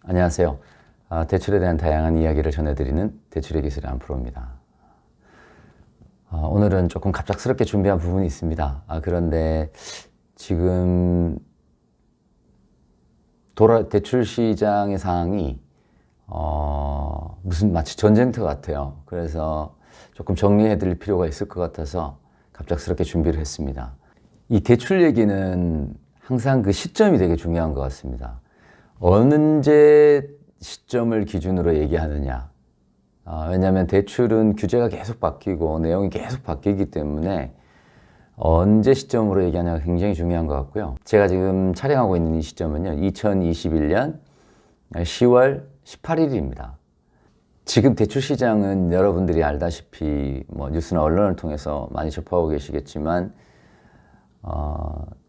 안녕하세요. 대출에 대한 다양한 이야기를 전해드리는 대출의 기술의 안프로입니다. 오늘은 조금 갑작스럽게 준비한 부분이 있습니다. 그런데 지금 대출 시장의 상황이 무슨 마치 전쟁터 같아요. 그래서 조금 정리해 드릴 필요가 있을 것 같아서 갑작스럽게 준비를 했습니다. 이 대출 얘기는 항상 그 시점이 되게 중요한 것 같습니다. 언제 시점을 기준으로 얘기하느냐. 왜냐하면 대출은 규제가 계속 바뀌고 내용이 계속 바뀌기 때문에 언제 시점으로 얘기하냐가 굉장히 중요한 것 같고요. 제가 지금 촬영하고 있는 이 시점은요, 2021년 10월 18일입니다. 지금 대출 시장은 여러분들이 알다시피 뭐 뉴스나 언론을 통해서 많이 접하고 계시겠지만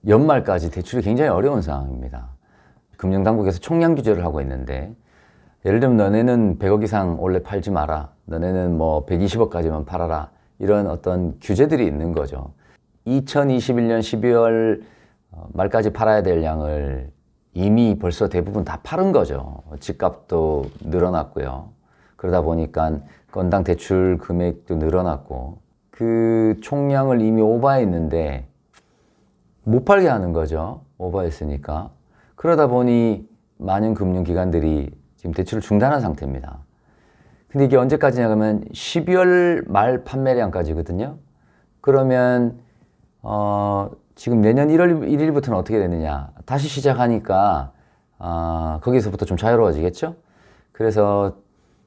연말까지 대출이 굉장히 어려운 상황입니다. 금융당국에서 총량 규제를 하고 있는데, 예를 들면 너네는 100억 이상 원래 팔지 마라, 너네는 뭐 120억까지만 팔아라, 이런 어떤 규제들이 있는 거죠. 2021년 12월 말까지 팔아야 될 양을 이미 벌써 대부분 다 팔은 거죠. 집값도 늘어났고요. 그러다 보니까 건당 대출 금액도 늘어났고, 그 총량을 이미 오버했는데 못 팔게 하는 거죠. 오버했으니까. 그러다 보니 많은 금융기관들이 지금 대출을 중단한 상태입니다. 근데 이게 언제까지냐 그러면 12월 말 판매량까지거든요. 그러면 지금 내년 1월 1일부터는 어떻게 되느냐. 다시 시작하니까 거기서부터 좀 자유로워지겠죠. 그래서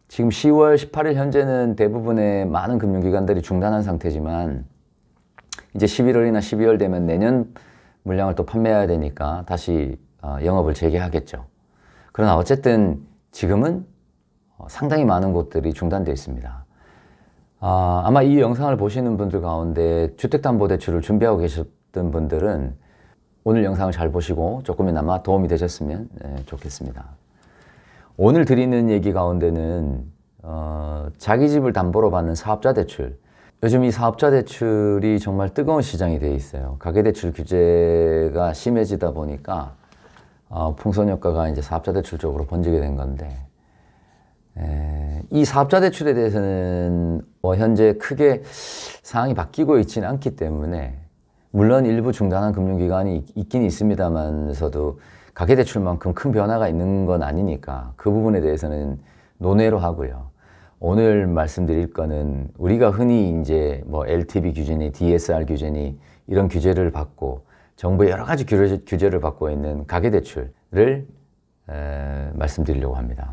지금 10월 18일 현재는 대부분의 많은 금융기관들이 중단한 상태지만, 이제 11월이나 12월 되면 내년 물량을 또 판매해야 되니까 다시 영업을 재개하겠죠. 그러나 어쨌든 지금은 상당히 많은 곳들이 중단되어 있습니다. 아마 이 영상을 보시는 분들 가운데 주택담보대출을 준비하고 계셨던 분들은 오늘 영상을 잘 보시고 조금이나마 도움이 되셨으면 좋겠습니다. 오늘 드리는 얘기 가운데는 자기 집을 담보로 받는 사업자 대출, 요즘 이 사업자 대출이 정말 뜨거운 시장이 되어 있어요. 가계대출 규제가 심해지다 보니까 풍선 효과가 이제 사업자 대출 쪽으로 번지게 된 건데, 이 사업자 대출에 대해서는 현재 크게 상황이 바뀌고 있지는 않기 때문에, 물론 일부 중단한 금융기관이 있긴 있습니다만서도 가계대출만큼 큰 변화가 있는 건 아니니까 그 부분에 대해서는 논외로 하고요. 오늘 말씀드릴 거는 우리가 흔히 이제 뭐 LTV 규제니 DSR 규제니 이런 규제를 받고 정부의 여러 가지 규제를 받고 있는 가계대출을 말씀드리려고 합니다.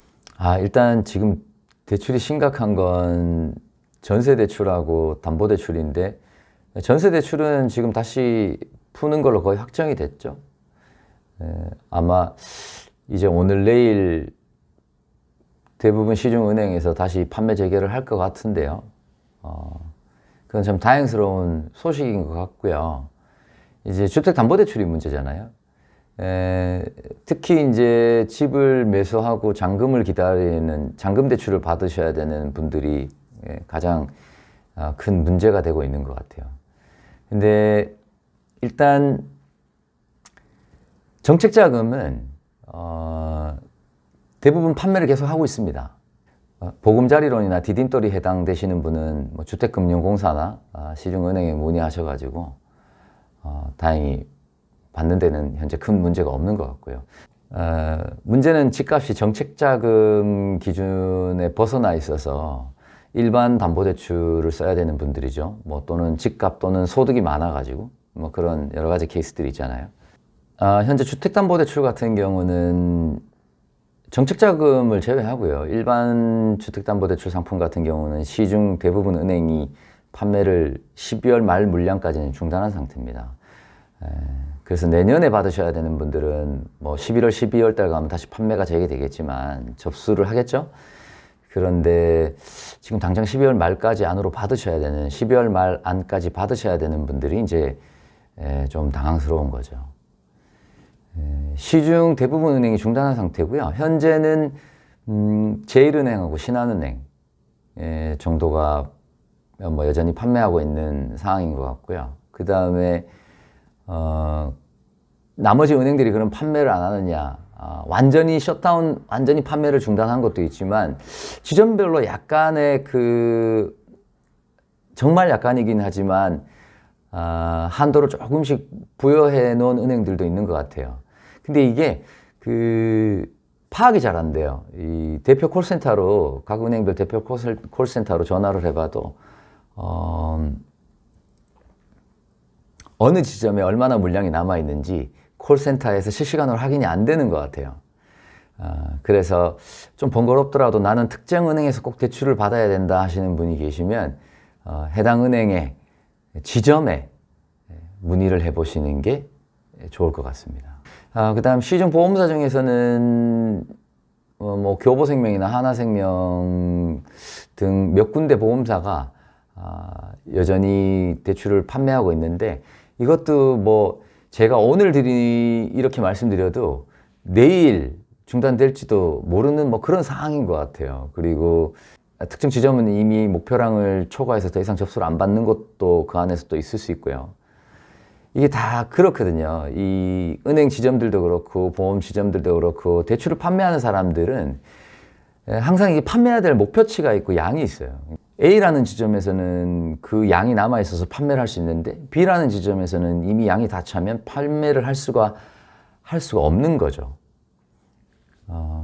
일단 지금 대출이 심각한 건 전세대출하고 담보대출인데, 전세대출은 지금 다시 푸는 걸로 거의 확정이 됐죠. 아마 이제 오늘 내일 대부분 시중은행에서 다시 판매 재개를 할 것 같은데요. 그건 참 다행스러운 소식인 것 같고요. 이제 주택담보대출이 문제잖아요. 특히 이제 집을 매수하고 잔금을 기다리는 잔금 대출을 받으셔야 되는 분들이 가장 큰 문제가 되고 있는 것 같아요. 근데 일단 정책자금은 대부분 판매를 계속 하고 있습니다. 보금자리론이나 디딤돌이 해당되시는 분은 뭐 주택금융공사나 시중은행에 문의하셔가지고 다행히 받는 데는 현재 큰 문제가 없는 것 같고요. 문제는 집값이 정책자금 기준에 벗어나 있어서 일반 담보대출을 써야 되는 분들이죠. 뭐 또는 집값 또는 소득이 많아가지고 뭐 그런 여러 가지 케이스들이 있잖아요. 현재 주택담보대출 같은 경우는 정책자금을 제외하고요. 일반 주택담보대출 상품 같은 경우는 시중 대부분 은행이 판매를 12월 말 물량까지는 중단한 상태입니다. 그래서 내년에 받으셔야 되는 분들은 뭐 11월, 12월 달 가면 다시 판매가 재개되겠지만 접수를 하겠죠? 그런데 지금 당장 12월 말까지 안으로 받으셔야 되는, 12월 말 안까지 받으셔야 되는 분들이 이제 좀 당황스러운 거죠. 시중 대부분 은행이 중단한 상태고요. 현재는 제일은행하고 신한은행 정도가 뭐 여전히 판매하고 있는 상황인 것 같고요. 그 다음에 나머지 은행들이 그럼 판매를 안 하느냐? 완전히 셧다운, 완전히 판매를 중단한 것도 있지만 지점별로 약간의 정말 약간이긴 하지만 한도를 조금씩 부여해 놓은 은행들도 있는 것 같아요. 근데 이게 파악이 잘 안 돼요. 이 대표 콜센터로, 각 은행별 대표 콜센터로 전화를 해봐도 어느 지점에 얼마나 물량이 남아 있는지 콜센터에서 실시간으로 확인이 안 되는 것 같아요. 그래서 좀 번거롭더라도 나는 특정 은행에서 꼭 대출을 받아야 된다 하시는 분이 계시면 해당 은행의 지점에 문의를 해보시는 게 좋을 것 같습니다. 그 다음 시중 보험사 중에서는 뭐 교보생명이나 하나생명 등 몇 군데 보험사가 여전히 대출을 판매하고 있는데, 이것도 뭐 제가 오늘 이렇게 말씀드려도 내일 중단될지도 모르는 뭐 그런 상황인 것 같아요. 그리고 특정 지점은 이미 목표량을 초과해서 더 이상 접수를 안 받는 것도 그 안에서 또 있을 수 있고요. 이게 다 그렇거든요. 이 은행 지점들도 그렇고 보험 지점들도 그렇고 대출을 판매하는 사람들은 항상 이게 판매해야 될 목표치가 있고 양이 있어요. A라는 지점에서는 그 양이 남아 있어서 판매를 할 수 있는데 B라는 지점에서는 이미 양이 다 차면 판매를 할 수가 없는 거죠.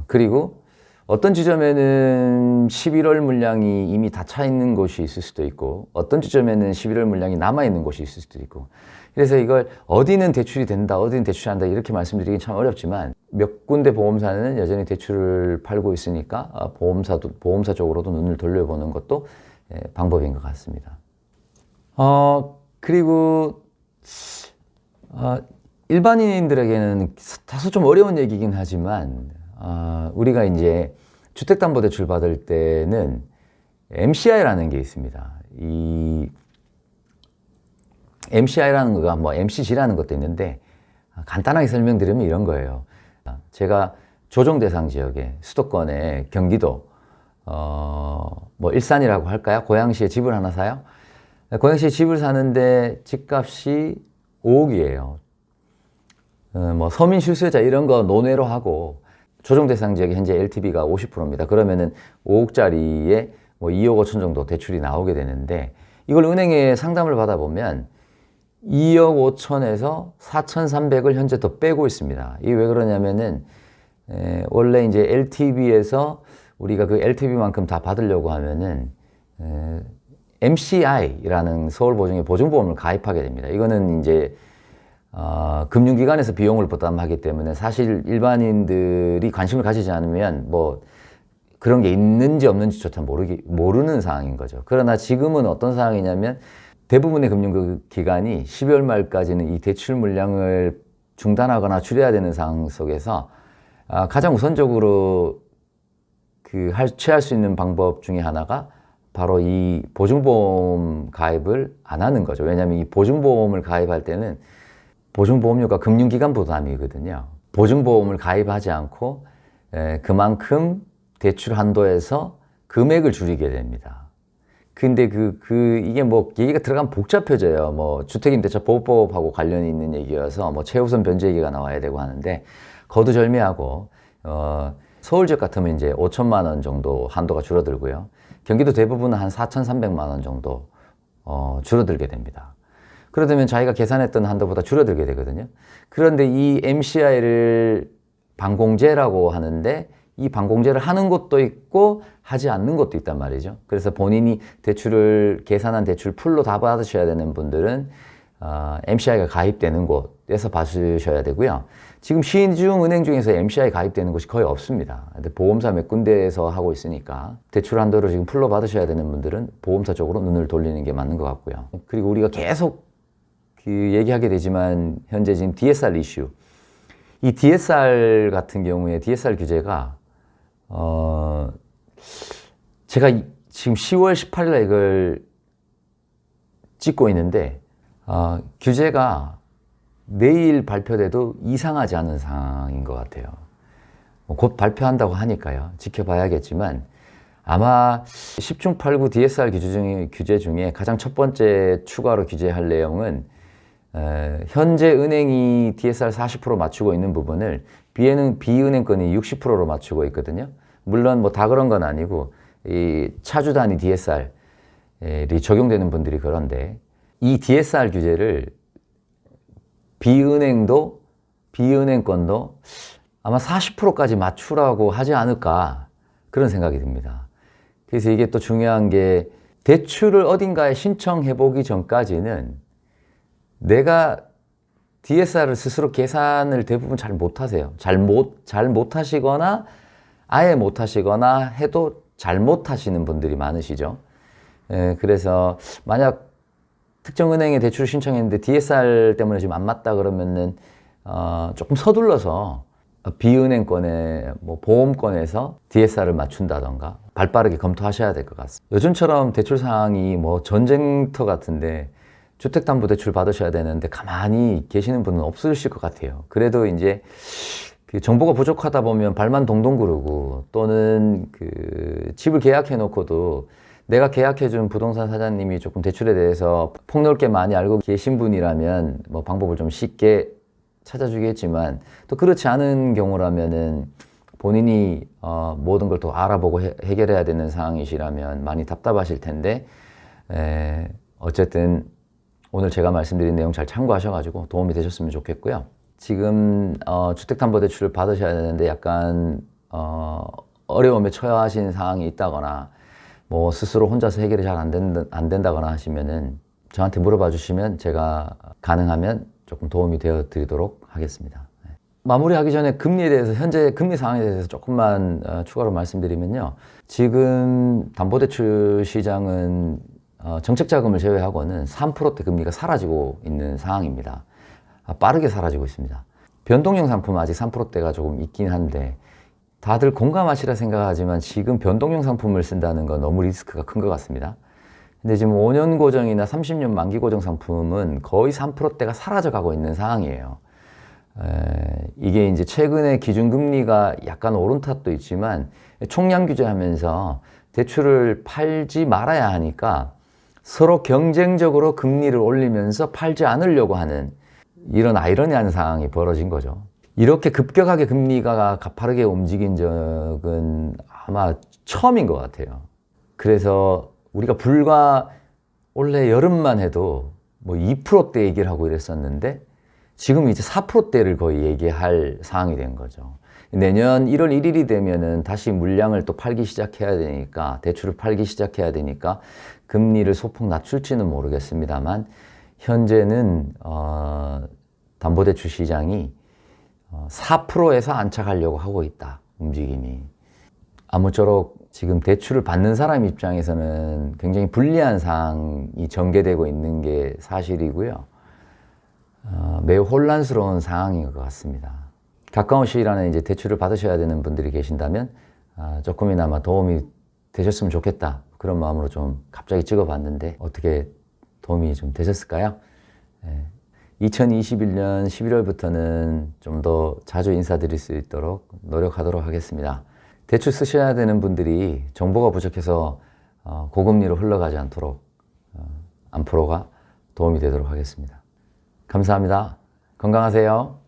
그리고 어떤 지점에는 11월 물량이 이미 다 차 있는 곳이 있을 수도 있고, 어떤 지점에는 11월 물량이 남아 있는 곳이 있을 수도 있고, 그래서 이걸 어디는 대출이 된다, 어디는 대출이 안 된다 이렇게 말씀드리긴 참 어렵지만, 몇 군데 보험사는 여전히 대출을 팔고 있으니까 보험사 쪽으로도 눈을 돌려보는 것도 방법인 것 같습니다. 그리고 일반인들에게는 다소 좀 어려운 얘기긴 하지만, 우리가 이제 주택담보대출 받을 때는 MCI라는 게 있습니다. 이 MCI라는 거가 뭐 MCG라는 것도 있는데, 간단하게 설명드리면 이런 거예요. 제가 조정 대상 지역에 수도권에 경기도 뭐 일산이라고 할까요? 고양시에 집을 하나 사요. 고양시에 집을 사는데 집값이 5억이에요. 뭐 서민 실수요자 이런 거 논외로 하고 조정 대상 지역에 현재 LTV가 50%입니다. 그러면은 5억짜리에 뭐 2억 5천 정도 대출이 나오게 되는데, 이걸 은행에 상담을 받아보면 2억 5천에서 4,300을 현재 더 빼고 있습니다. 이게 왜 그러냐면은 원래 이제 LTV에서 우리가 그 LTV만큼 다 받으려고 하면은 MCI라는 서울보증의 보증보험을 가입하게 됩니다. 이거는 이제 금융기관에서 비용을 부담하기 때문에 사실 일반인들이 관심을 가지지 않으면 뭐 그런 게 있는지 없는지조차 모르는 상황인 거죠. 그러나 지금은 어떤 상황이냐면 대부분의 금융기관이 12월 말까지는 이 대출 물량을 중단하거나 줄여야 되는 상황 속에서 가장 우선적으로 취할 수 있는 방법 중에 하나가 바로 이 보증보험 가입을 안 하는 거죠. 왜냐하면 이 보증보험을 가입할 때는 보증보험료가 금융기관 부담이거든요. 보증보험을 가입하지 않고 그만큼 대출 한도에서 금액을 줄이게 됩니다. 근데 이게 뭐 얘기가 들어가면 복잡해져요. 뭐 주택임대차 보호법하고 관련이 있는 얘기여서 뭐 최우선 변제 얘기가 나와야 되고 하는데, 거두절미하고 서울 지역 같으면 이제 5천만 원 정도 한도가 줄어들고요. 경기도 대부분은 한 4,300만 원 정도 줄어들게 됩니다. 그러면 자기가 계산했던 한도보다 줄어들게 되거든요. 그런데 이 MCI를 반공제라고 하는데, 이 반공제를 하는 곳도 있고 하지 않는 곳도 있단 말이죠. 그래서 본인이 계산한 대출 풀로 다 받으셔야 되는 분들은 MCI가 가입되는 곳에서 받으셔야 되고요. 지금 시중 은행 중에서 MCI 가입되는 곳이 거의 없습니다. 근데 보험사 몇 군데에서 하고 있으니까 대출 한도를 지금 풀로 받으셔야 되는 분들은 보험사 쪽으로 눈을 돌리는 게 맞는 것 같고요. 그리고 우리가 계속 얘기하게 되지만 현재 지금 DSR 이슈, 이 DSR 같은 경우에 DSR 규제가 제가 지금 10월 18일 날 이걸 찍고 있는데 규제가 내일 발표돼도 이상하지 않은 상황인 것 같아요. 곧 발표한다고 하니까요. 지켜봐야겠지만 아마 10중 8구 DSR 규제 중에 가장 첫 번째 추가로 규제할 내용은 현재 은행이 DSR 40% 맞추고 있는 부분을 비은행권이 60%로 맞추고 있거든요. 물론 뭐 다 그런 건 아니고 이 차주 단위 DSR이 적용되는 분들이 그런데 이 DSR 규제를 비은행권도 아마 40%까지 맞추라고 하지 않을까 그런 생각이 듭니다. 그래서 이게 또 중요한 게 대출을 어딘가에 신청해 보기 전까지는 내가 DSR을 스스로 계산을 대부분 잘 못하세요. 잘 못하시거나 아예 못하시거나 해도 잘 못하시는 분들이 많으시죠. 그래서 만약 특정 은행에 대출을 신청했는데 DSR 때문에 지금 안 맞다 그러면은 조금 서둘러서 비은행권에 뭐 보험권에서 DSR을 맞춘다던가 발빠르게 검토하셔야 될 것 같습니다. 요즘처럼 대출 상황이 뭐 전쟁터 같은데 주택담보대출 받으셔야 되는데 가만히 계시는 분은 없으실 것 같아요. 그래도 이제 그 정보가 부족하다 보면 발만 동동 구르고 또는 그 집을 계약해 놓고도 내가 계약해준 부동산 사장님이 조금 대출에 대해서 폭넓게 많이 알고 계신 분이라면 뭐 방법을 좀 쉽게 찾아주겠지만 또 그렇지 않은 경우라면은 본인이 모든 걸 또 알아보고 해결해야 되는 상황이시라면 많이 답답하실 텐데 어쨌든 오늘 제가 말씀드린 내용 잘 참고하셔가지고 도움이 되셨으면 좋겠고요. 지금 주택담보대출을 받으셔야 되는데 약간 어려움에 처하신 상황이 있다거나 뭐 스스로 혼자서 해결이 잘 안 된다거나 하시면은 저한테 물어봐 주시면 제가 가능하면 조금 도움이 되어 드리도록 하겠습니다. 마무리하기 전에 금리에 대해서 현재 금리 상황에 대해서 조금만 추가로 말씀드리면요. 지금 담보대출 시장은 정책자금을 제외하고는 3%대 금리가 사라지고 있는 상황입니다. 빠르게 사라지고 있습니다. 변동형 상품은 아직 3%대가 조금 있긴 한데 다들 공감하시라 생각하지만 지금 변동형 상품을 쓴다는 건 너무 리스크가 큰 것 같습니다. 근데 지금 5년 고정이나 30년 만기 고정 상품은 거의 3%대가 사라져 가고 있는 상황이에요. 이게 이제 최근에 기준금리가 약간 오른 탓도 있지만 총량 규제하면서 대출을 팔지 말아야 하니까 서로 경쟁적으로 금리를 올리면서 팔지 않으려고 하는 이런 아이러니한 상황이 벌어진 거죠. 이렇게 급격하게 금리가 가파르게 움직인 적은 아마 처음인 것 같아요. 그래서 우리가 불과 올해 여름만 해도 뭐 2%대 얘기를 하고 이랬었는데 지금 이제 4%대를 거의 얘기할 상황이 된 거죠. 내년 1월 1일이 되면은 다시 물량을 또 팔기 시작해야 되니까, 대출을 팔기 시작해야 되니까 금리를 소폭 낮출지는 모르겠습니다만 현재는 담보대출 시장이 4%에서 안착하려고 하고 있다, 움직임이. 아무쪼록 지금 대출을 받는 사람 입장에서는 굉장히 불리한 상황이 전개되고 있는 게 사실이고요. 매우 혼란스러운 상황인 것 같습니다. 가까운 시일 안에 이제 대출을 받으셔야 되는 분들이 계신다면 조금이나마 도움이 되셨으면 좋겠다, 그런 마음으로 좀 갑자기 찍어봤는데 어떻게 도움이 좀 되셨을까요? 2021년 11월부터는 좀 더 자주 인사드릴 수 있도록 노력하도록 하겠습니다. 대출 쓰셔야 되는 분들이 정보가 부족해서 고금리로 흘러가지 않도록 안프로가 도움이 되도록 하겠습니다. 감사합니다. 건강하세요.